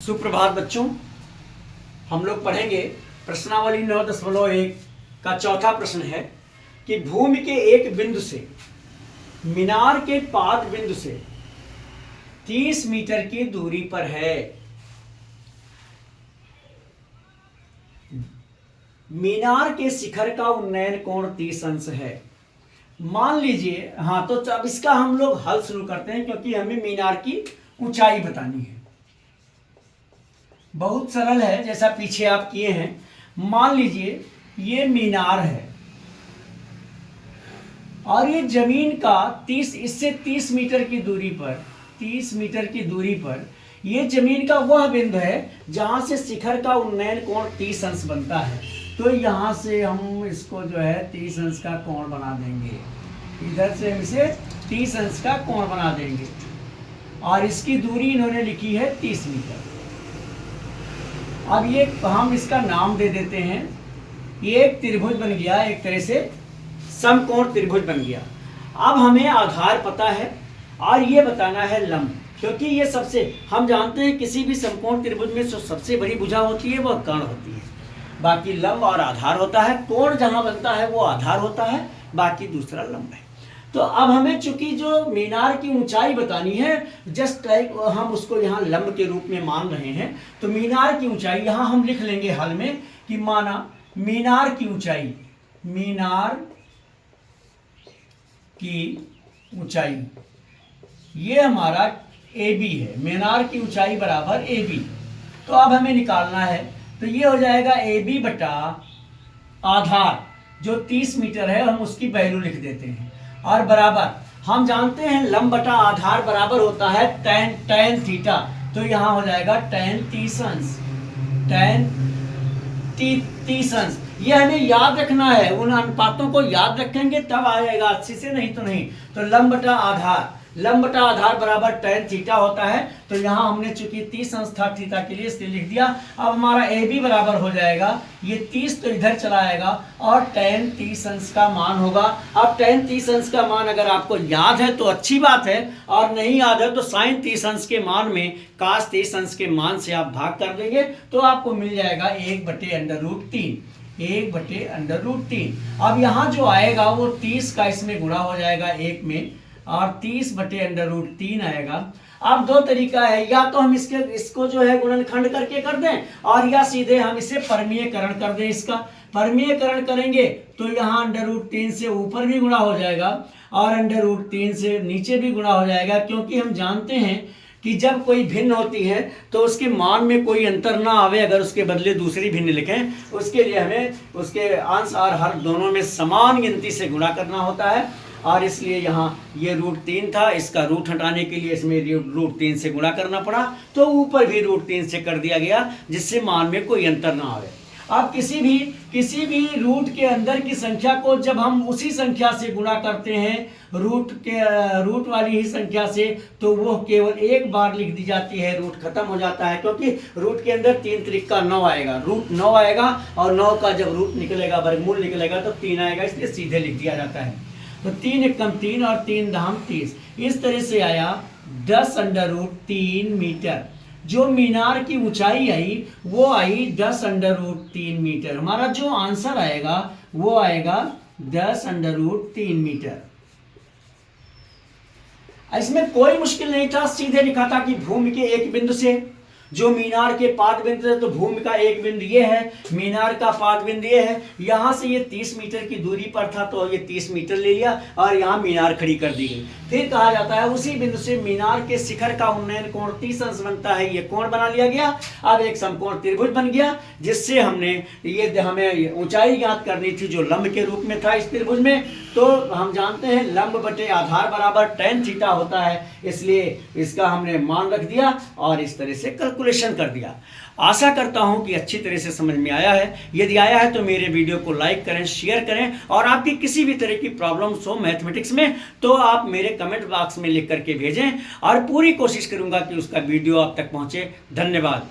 सुप्रभात बच्चों, हम लोग पढ़ेंगे प्रश्नावली 9.1 का चौथा प्रश्न है कि भूमि के एक बिंदु से मीनार के पाद बिंदु से 30 मीटर की दूरी पर है। मीनार के शिखर का उन्नयन कोण 30 अंश है। मान लीजिए, हाँ, तो अब इसका हम लोग हल शुरू करते हैं क्योंकि हमें मीनार की ऊंचाई बतानी है। बहुत सरल है, जैसा पीछे आप किए हैं। मान लीजिए ये मीनार है और ये जमीन का 30 मीटर की दूरी पर 30 मीटर की दूरी पर ये जमीन का वह बिंदु है जहां से शिखर का उन्नयन कोण 30 अंश बनता है। तो यहां से हम इसको जो है 30 अंश का कोण बना देंगे। इधर से हम इसे 30 अंश का कोण बना देंगे और इसकी दूरी इन्होंने लिखी है 30 मीटर। अब ये हम इसका नाम दे देते हैं। ये एक त्रिभुज बन गया, एक तरह से समकोण त्रिभुज बन गया। अब हमें आधार पता है और ये बताना है लंब, क्योंकि ये सबसे हम जानते हैं किसी भी समकोण त्रिभुज में जो सबसे बड़ी भुजा होती है वह कर्ण होती है, बाकी लंब और आधार होता है। कोण जहां बनता है वो आधार होता है, बाकी दूसरा लंब है। तो अब हमें चूंकि जो मीनार की ऊंचाई बतानी है, जस्ट लाइक हम उसको यहाँ लंब के रूप में मान रहे हैं, तो मीनार की ऊंचाई यहाँ हम लिख लेंगे हल में कि माना मीनार की ऊंचाई, मीनार की ऊंचाई ये हमारा AB है। मीनार की ऊंचाई बराबर AB। तो अब हमें निकालना है, तो ये हो जाएगा AB बटा आधार जो 30 मीटर है, हम उसकी वैल्यू लिख देते हैं, और बराबर हम जानते हैं लंब बटा आधार बराबर होता है tan थीटा। तो यहाँ हो जाएगा tan 30 अंश, tan 30 अंश। ये हमें याद रखना है, उन अनुपातों को याद रखेंगे तब आएगा अच्छे से, नहीं तो नहीं। तो लंब बटा आधार बराबर tan थीटा होता है। तो यहाँ हमने चूंकि 30 अंश था थीटा के लिए, इसलिए लिख दिया। अब हमारा AB बराबर हो जाएगा, ये 30 तो इधर चला आएगा और tan 30 अंश का मान होगा। अब tan 30 अंश का मान अगर आपको याद है तो अच्छी बात है, और नहीं याद है तो sin 30 अंश के मान में cos 30 अंश के मान से आप भाग कर देंगे तो आपको मिल जाएगा 1/√3। 1/√3। अब यहाँ जो आएगा वो 30 का इसमें गुणा हो जाएगा 1 में, और 30/√3 आएगा। अब दो तरीका है, या तो हम इसको जो है गुणनखंड करके कर दें, और या सीधे हम इसे परमीयकरण कर दें। इसका परमीयकरण करेंगे तो यहाँ √3 से ऊपर भी गुणा हो जाएगा और √3 से नीचे भी गुणा हो जाएगा, क्योंकि हम जानते हैं कि जब कोई भिन्न होती है तो उसके मान में कोई अंतर ना आवे। अगर उसके बदले दूसरी भिन्न लिखें, उसके लिए हमें उसके अंश और हर दोनों में समान गिनती से गुणा करना होता है, और इसलिए यहाँ ये √3 था, इसका रूट हटाने के लिए इसमें √3 से गुणा करना पड़ा, तो ऊपर भी √3 से कर दिया गया, जिससे मान में कोई अंतर ना आवे। अब किसी भी रूट के अंदर की संख्या को जब हम उसी संख्या से गुणा करते हैं रूट वाली ही संख्या से, तो वो केवल एक बार लिख दी जाती है, रूट खत्म हो जाता है। क्योंकि रूट के अंदर 3 त्रिक 9 आएगा, रूट 9 आएगा, और 9 का जब रूट निकलेगा, वर्गमूल निकलेगा, तो 3 आएगा, इसलिए सीधे लिख दिया जाता है। तो 3 एकम 3 और 3 दाम 30, इस तरह से आया 10√3 मीटर। जो मीनार की ऊंचाई आई वो आई 10√3 मीटर। हमारा जो आंसर आएगा वो आएगा 10√3 मीटर। इसमें कोई मुश्किल नहीं था, सीधे लिखा था कि भूमि के एक बिंदु से जो मीनार के पाद बिंदु है, तो भूमि का एक बिंदु ये है, मीनार का पाद बिंदु ये है। यहाँ से ये 30 मीटर की दूरी पर था, तो ये 30 मीटर ले लिया और यहाँ मीनार खड़ी कर दी गई। फिर कहा जाता है उसी बिंदु से मीनार के शिखर का उन्नयन कोण 30 अंश बनता है, ये कोण बना लिया गया। अब एक समकोण त्रिभुज बन गया, जिससे हमें ऊंचाई ज्ञात करनी थी जो लंब के रूप में था इस त्रिभुज में। तो हम जानते हैं लंब बटे आधार बराबर tan थीटा होता है, इसलिए इसका हमने मान रख दिया और इस तरह से कैलकुलेशन कर दिया। आशा करता हूं कि अच्छी तरह से समझ में आया है। यदि आया है तो मेरे वीडियो को लाइक करें, शेयर करें, और आपकी किसी भी तरह की प्रॉब्लम्स हो मैथमेटिक्स में तो आप मेरे कमेंट बॉक्स में लिख करके भेजें, और पूरी कोशिश करूंगा कि उसका वीडियो आप तक पहुंचे। धन्यवाद।